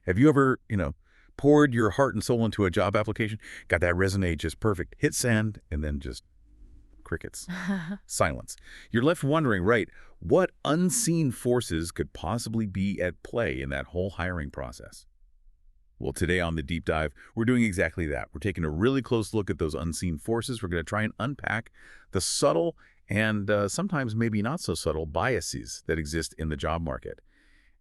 Have you ever, poured your heart and soul into a job application, got that resume just perfect, hit send, and then just crickets, silence. You're left wondering, right, what unseen forces could possibly be at play in that whole hiring process? Well, today on The Deep Dive, we're doing exactly that. We're taking a really close look at those unseen forces. We're going to try and unpack the subtle and sometimes maybe not so subtle biases that exist in the job market.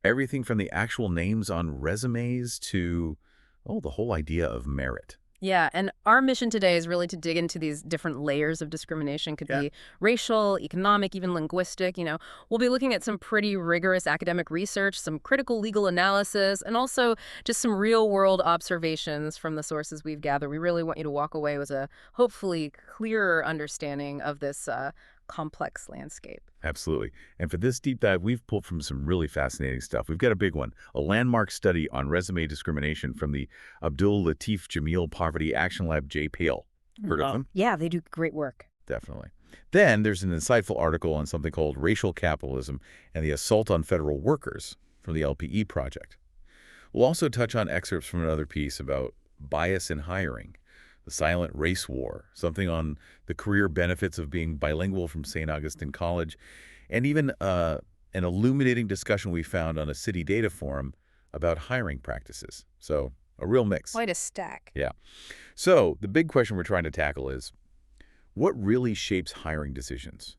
Everything from the actual names on resumes to, the whole idea of merit. Yeah, and our mission today is really to dig into these different layers of discrimination. Could be racial, economic, even linguistic. We'll be looking at some pretty rigorous academic research, some critical legal analysis, and also just some real-world observations from the sources we've gathered. We really want you to walk away with a hopefully clearer understanding of this complex landscape. Absolutely. And for this deep dive, we've pulled from some really fascinating stuff. We've got a big one, a landmark study on resume discrimination from the Abdul Latif Jameel Poverty Action Lab, JPAL. Heard of them? Yeah, they do great work. Definitely. Then there's an insightful article on something called racial capitalism and the assault on federal workers from the LPE project. We'll also touch on excerpts from another piece about bias in hiring, the silent race war, something on the career benefits of being bilingual from St. Augustine College, and even an illuminating discussion we found on a city data forum about hiring practices. So a real mix. Quite a stack. Yeah. So the big question we're trying to tackle is, what really shapes hiring decisions?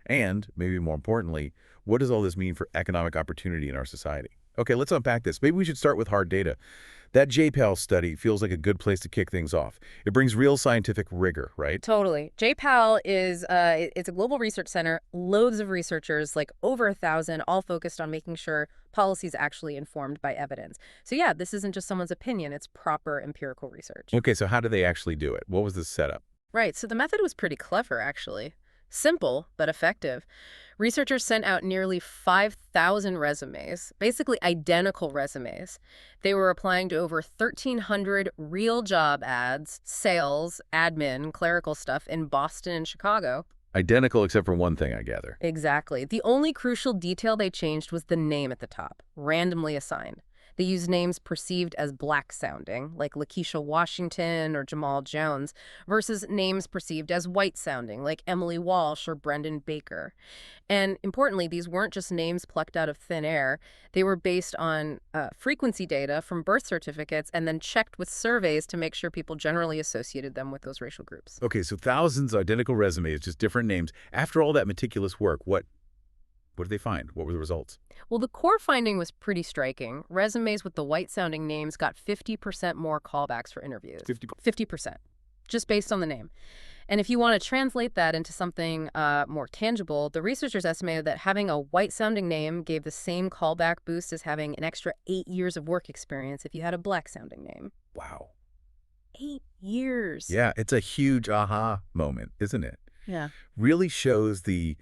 And, maybe more importantly, what does all this mean for economic opportunity in our society? Okay, let's unpack this. Maybe we should start with hard data. That JPAL study feels like a good place to kick things off. It brings real scientific rigor, right? Totally. JPAL is it's a global research center, loads of researchers, like over 1,000, all focused on making sure policy's actually informed by evidence. So yeah, this isn't just someone's opinion, it's proper empirical research. Okay, so how do they actually do it? What was the setup? Right, so the method was pretty clever, actually. Simple, but effective. Researchers sent out nearly 5,000 resumes, basically identical resumes. They were applying to over 1,300 real job ads, sales, admin, clerical stuff in Boston and Chicago. Identical except for one thing, I gather. Exactly. The only crucial detail they changed was the name at the top, randomly assigned. They used names perceived as black-sounding, like Lakeisha Washington or Jamal Jones, versus names perceived as white-sounding, like Emily Walsh or Brendan Baker. And importantly, these weren't just names plucked out of thin air. They were based on frequency data from birth certificates and then checked with surveys to make sure people generally associated them with those racial groups. Okay, so thousands of identical resumes, just different names. After all that meticulous work, what did they find? What were the results? Well, the core finding was pretty striking. Resumes with the white-sounding names got 50% more callbacks for interviews. 50%, just based on the name. And if you want to translate that into something more tangible, the researchers estimated that having a white-sounding name gave the same callback boost as having an extra 8 years of work experience if you had a black-sounding name. Wow. 8 years. Yeah, it's a huge aha moment, isn't it? Yeah. Really shows the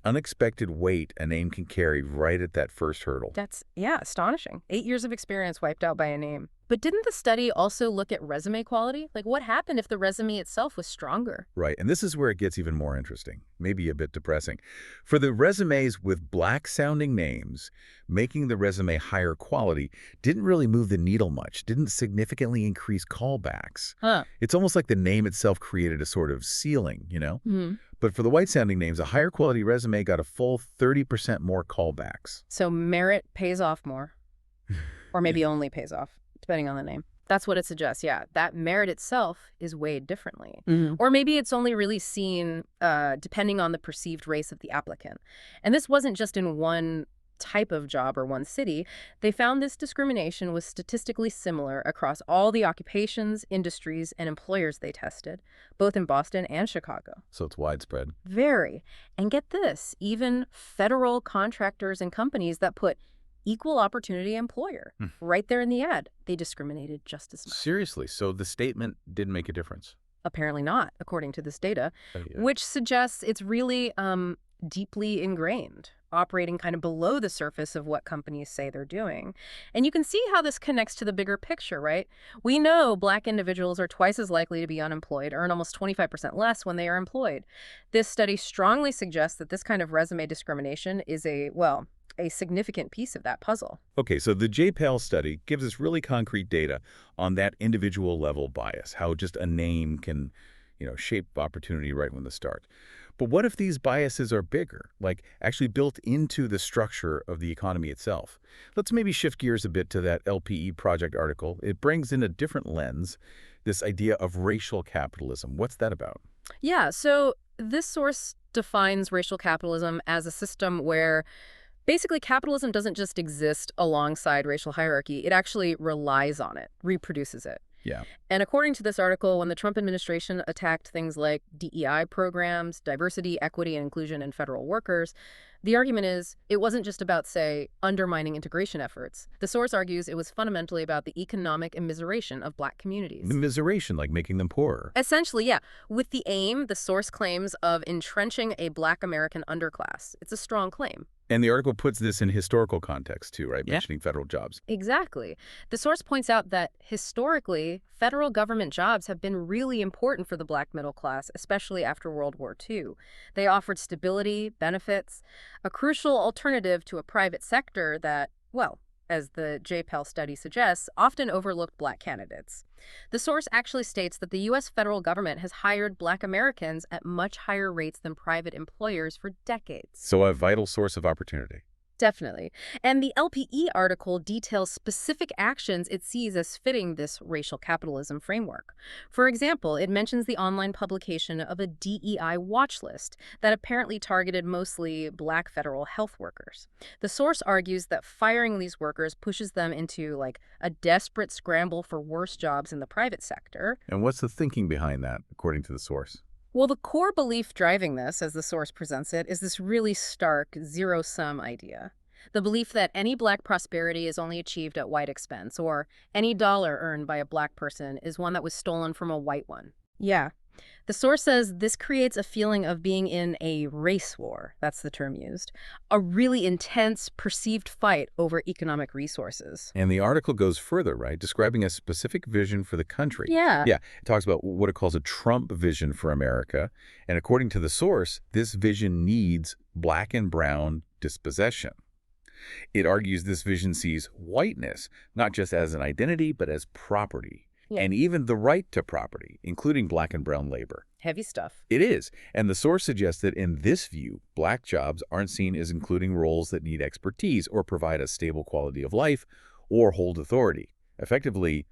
unexpected weight a name can carry right at that first hurdle. That's, astonishing. 8 years of experience wiped out by a name. But didn't the study also look at resume quality? Like, what happened if the resume itself was stronger? Right, and this is where it gets even more interesting, maybe a bit depressing. For the resumes with black-sounding names, making the resume higher quality didn't really move the needle much, didn't significantly increase callbacks. It's almost like the name itself created a sort of ceiling, But for the white-sounding names, a higher quality resume got a full 30% more callbacks. So merit pays off more, or maybe only pays off, depending on the name. That's what it suggests, yeah. That merit itself is weighed differently. Or maybe it's only really seen depending on the perceived race of the applicant. And this wasn't just in one type of job or one city. They found this discrimination was statistically similar across all the occupations, industries, and employers they tested, both in Boston and Chicago. So it's widespread. Very. And get this, even federal contractors and companies that put equal opportunity employer right there in the ad, they discriminated just as much. Seriously, so the statement didn't make a difference? Apparently not, according to this data, which suggests it's really deeply ingrained, operating kind of below the surface of what companies say they're doing. And you can see how this connects to the bigger picture, right? We know Black individuals are twice as likely to be unemployed, earn almost 25% less when they are employed. This study strongly suggests that this kind of resume discrimination is a significant piece of that puzzle. Okay, so the JPEL study gives us really concrete data on that individual level bias, how just a name can, shape opportunity right from the start. But what if these biases are bigger, like actually built into the structure of the economy itself? Let's maybe shift gears a bit to that LPE project article. It brings in a different lens, this idea of racial capitalism. What's that about? Yeah, so this source defines racial capitalism as a system where basically capitalism doesn't just exist alongside racial hierarchy, it actually relies on it, reproduces it. Yeah. And according to this article, when the Trump administration attacked things like DEI programs, diversity, equity, and inclusion in federal workers, the argument is it wasn't just about, say, undermining integration efforts. The source argues it was fundamentally about the economic immiseration of Black communities. Immiseration, like making them poorer. Essentially, yeah, with the aim, the source claims, of entrenching a Black American underclass. It's a strong claim. And the article puts this in historical context too, right? Yeah. Mentioning federal jobs. Exactly. The source points out that historically, federal government jobs have been really important for the Black middle class, especially after World War II. They offered stability, benefits, a crucial alternative to a private sector that, well, as the JPEL study suggests, often overlooked Black candidates. The source actually states that the U.S. federal government has hired Black Americans at much higher rates than private employers for decades. So a vital source of opportunity. Definitely. And the LPE article details specific actions it sees as fitting this racial capitalism framework. For example, it mentions the online publication of a DEI watch list that apparently targeted mostly Black federal health workers. The source argues that firing these workers pushes them into, like, a desperate scramble for worse jobs in the private sector. And what's the thinking behind that, according to the source? Well, the core belief driving this, as the source presents it, is this really stark zero-sum idea. The belief that any Black prosperity is only achieved at white expense, or any dollar earned by a Black person is one that was stolen from a white one. Yeah. The source says this creates a feeling of being in a race war, that's the term used, a really intense, perceived fight over economic resources. And the article goes further, right? Describing a specific vision for the country. Yeah. Yeah. It talks about what it calls a Trump vision for America. And according to the source, this vision needs Black and brown dispossession. It argues this vision sees whiteness not just as an identity, but as property. Yeah. And even the right to property, including Black and brown labor. Heavy stuff. It is. And the source suggests that in this view, Black jobs aren't seen as including roles that need expertise or provide a stable quality of life or hold authority, effectively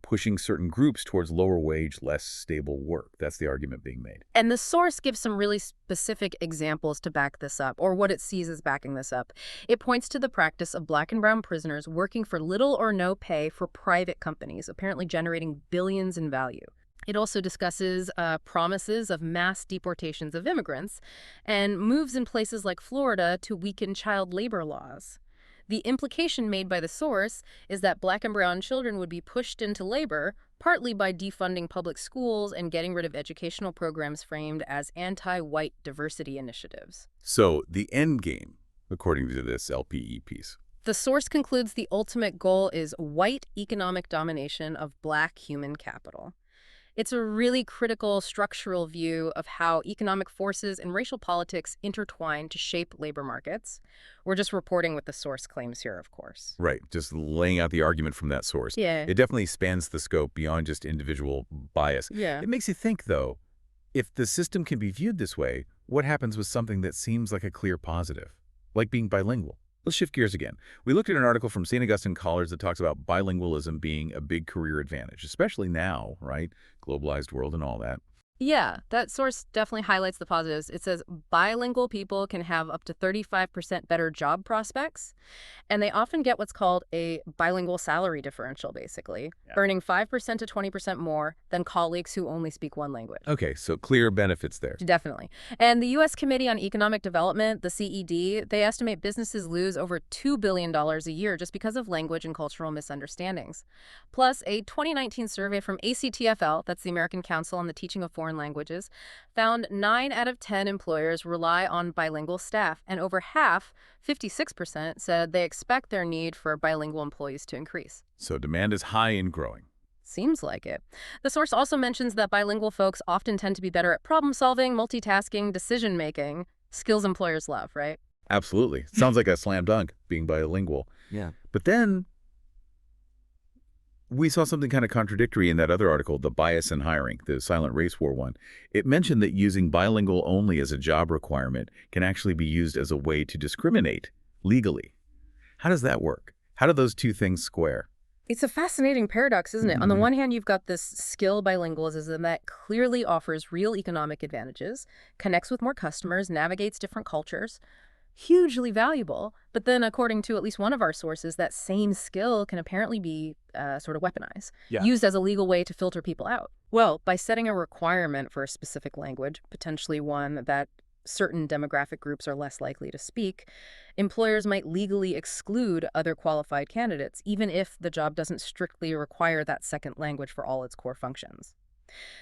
pushing certain groups towards lower wage, less stable work. That's the argument being made. And the source gives some really specific examples to back this up, or what it sees as backing this up. It points to the practice of Black and brown prisoners working for little or no pay for private companies, apparently generating billions in value. It also discusses promises of mass deportations of immigrants and moves in places like Florida to weaken child labor laws. The implication made by the source is that Black and brown children would be pushed into labor, partly by defunding public schools and getting rid of educational programs framed as anti-white diversity initiatives. So the end game, according to this LPE piece. The source concludes the ultimate goal is white economic domination of Black human capital. It's a really critical structural view of how economic forces and racial politics intertwine to shape labor markets. We're just reporting what the source claims here, of course. Right, just laying out the argument from that source. Yeah. It definitely spans the scope beyond just individual bias. Yeah. It makes you think, though, if the system can be viewed this way, what happens with something that seems like a clear positive, like being bilingual? Let's shift gears again. We looked at an article from St. Augustine College that talks about bilingualism being a big career advantage, especially now, right? Globalized world and all that. Yeah, that source definitely highlights the positives. It says bilingual people can have up to 35% better job prospects, and they often get what's called a bilingual salary differential, basically, earning 5% to 20% more than colleagues who only speak one language. Okay, so clear benefits there. Definitely. And the U.S. Committee on Economic Development, the CED, they estimate businesses lose over $2 billion a year just because of language and cultural misunderstandings. Plus, a 2019 survey from ACTFL, that's the American Council on the Teaching of Foreign Languages, found 9 out of 10 employers rely on bilingual staff, and over half, 56%, said they expect their need for bilingual employees to increase. So demand is high and growing. Seems like it. The source also mentions that bilingual folks often tend to be better at problem solving, multitasking, decision-making, skills employers love, right? Absolutely. Sounds like a slam dunk, being bilingual. Yeah. But then we saw something kind of contradictory in that other article, the bias in hiring, the silent race war one. It mentioned that using bilingual only as a job requirement can actually be used as a way to discriminate legally. How does that work? How do those two things square? It's a fascinating paradox, isn't it? On the one hand, you've got this skill bilingualism that clearly offers real economic advantages, connects with more customers, navigates different cultures. Hugely valuable. But then, according to at least one of our sources, that same skill can apparently be sort of weaponized, Yeah. used as a legal way to filter people out. Well, by setting a requirement for a specific language, potentially one that certain demographic groups are less likely to speak, employers might legally exclude other qualified candidates, even if the job doesn't strictly require that second language for all its core functions.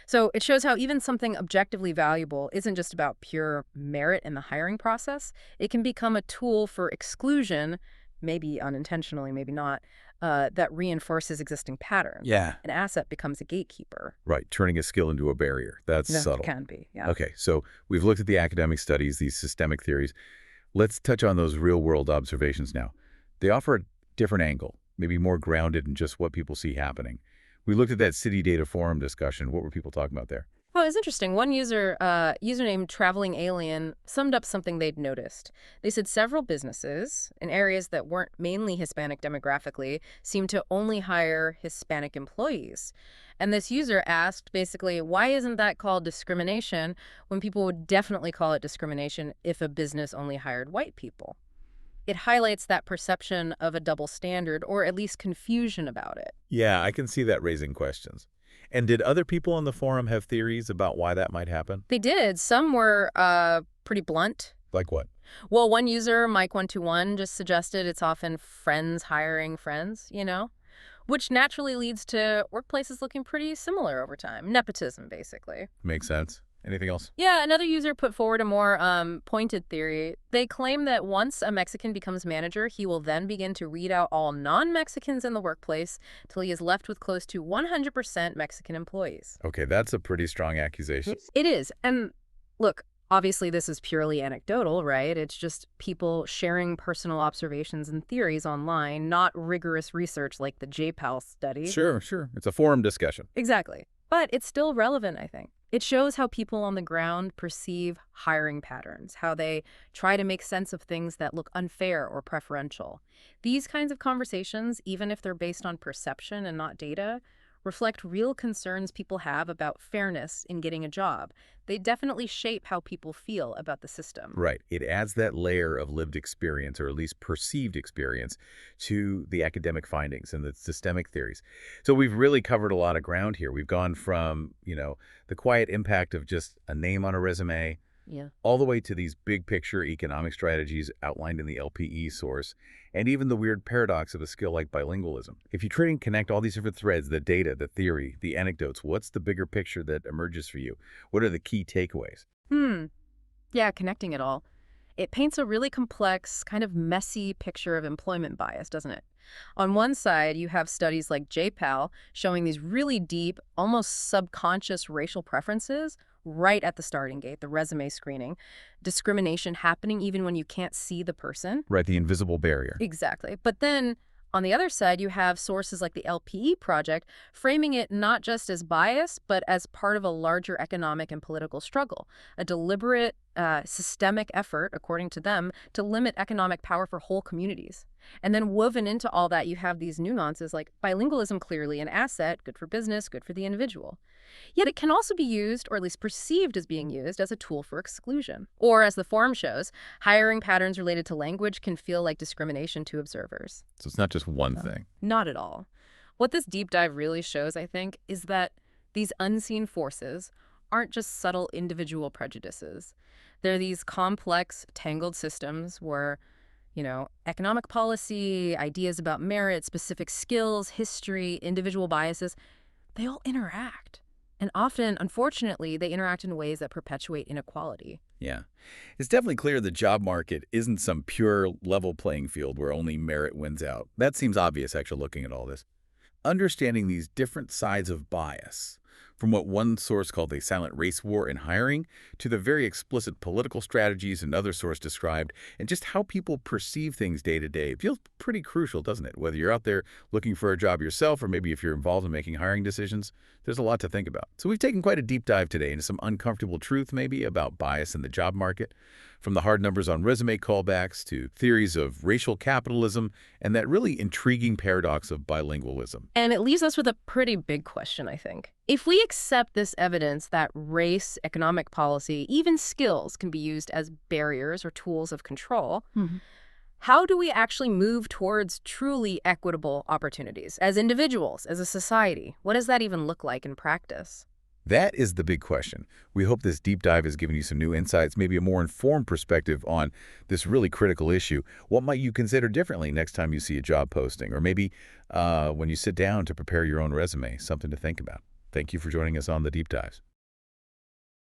So it shows how even something objectively valuable isn't just about pure merit in the hiring process. It can become a tool for exclusion, maybe unintentionally, maybe not, that reinforces existing patterns. Yeah. An asset becomes a gatekeeper. Right, turning a skill into a barrier. That's No, subtle. it can be, yeah. Okay, so we've looked at the academic studies, these systemic theories. Let's touch on those real-world observations now. They offer a different angle, maybe more grounded in just what people see happening. We looked at that city data forum discussion. What were people talking about there? Well, it's interesting. One username Traveling Alien, summed up something they'd noticed. They said several businesses in areas that weren't mainly Hispanic demographically seemed to only hire Hispanic employees. And this user asked, basically, why isn't that called discrimination when people would definitely call it discrimination if a business only hired white people? It highlights that perception of a double standard, or at least confusion about it. Yeah, I can see that raising questions. And did other people on the forum have theories about why that might happen? They did. Some were pretty blunt. Like what? Well, one user, Mike121, just suggested it's often friends hiring friends, which naturally leads to workplaces looking pretty similar over time. Nepotism, basically. Makes sense. Anything else? Yeah, another user put forward a more pointed theory. They claim that once a Mexican becomes manager, he will then begin to weed out all non-Mexicans in the workplace till he is left with close to 100% Mexican employees. Okay, that's a pretty strong accusation. It is. And look, obviously this is purely anecdotal, right? It's just people sharing personal observations and theories online, not rigorous research like the JPAL study. Sure. It's a forum discussion. Exactly. But it's still relevant, I think. It shows how people on the ground perceive hiring patterns, how they try to make sense of things that look unfair or preferential. These kinds of conversations, even if they're based on perception and not data, reflect real concerns people have about fairness in getting a job. They definitely shape how people feel about the system. Right. It adds that layer of lived experience, or at least perceived experience, to the academic findings and the systemic theories. So we've really covered a lot of ground here. We've gone from, the quiet impact of just a name on a resume, all the way to these big picture economic strategies outlined in the LPE source, and even the weird paradox of a skill like bilingualism. If you try and connect all these different threads, the data, the theory, the anecdotes, what's the bigger picture that emerges for you? What are the key takeaways? Yeah, connecting it all. It paints a really complex, kind of messy picture of employment bias, doesn't it? On one side, you have studies like JPAL showing these really deep, almost subconscious racial preferences right at the starting gate, the resume screening, discrimination happening even when you can't see the person. Right, the invisible barrier. Exactly. But then on the other side, you have sources like the LPE project framing it not just as bias, but as part of a larger economic and political struggle, a deliberate, systemic effort, according to them, to limit economic power for whole communities. And then woven into all that, you have these nuances like bilingualism, clearly an asset, good for business, good for the individual. Yet it can also be used, or at least perceived as being used, as a tool for exclusion. Or, as the forum shows, hiring patterns related to language can feel like discrimination to observers. So it's not just one thing. Not at all. What this deep dive really shows, I think, is that these unseen forces aren't just subtle individual prejudices. They're these complex, tangled systems where, economic policy, ideas about merit, specific skills, history, individual biases, they all interact. And often, unfortunately, they interact in ways that perpetuate inequality. Yeah. It's definitely clear the job market isn't some pure level playing field where only merit wins out. That seems obvious, actually, looking at all this. Understanding these different sides of bias from what one source called a silent race war in hiring to the very explicit political strategies another source described, and just how people perceive things day to day. It feels pretty crucial, doesn't it? Whether you're out there looking for a job yourself or maybe if you're involved in making hiring decisions, there's a lot to think about. So we've taken quite a deep dive today into some uncomfortable truth maybe about bias in the job market, from the hard numbers on resume callbacks to theories of racial capitalism and that really intriguing paradox of bilingualism. And it leaves us with a pretty big question, I think. If we accept this evidence that race, economic policy, even skills can be used as barriers or tools of control, how do we actually move towards truly equitable opportunities as individuals, as a society? What does that even look like in practice? That is the big question. We hope this deep dive has given you some new insights, maybe a more informed perspective on this really critical issue. What might you consider differently next time you see a job posting, or maybe when you sit down to prepare your own resume, something to think about. Thank you for joining us on the Deep Dives.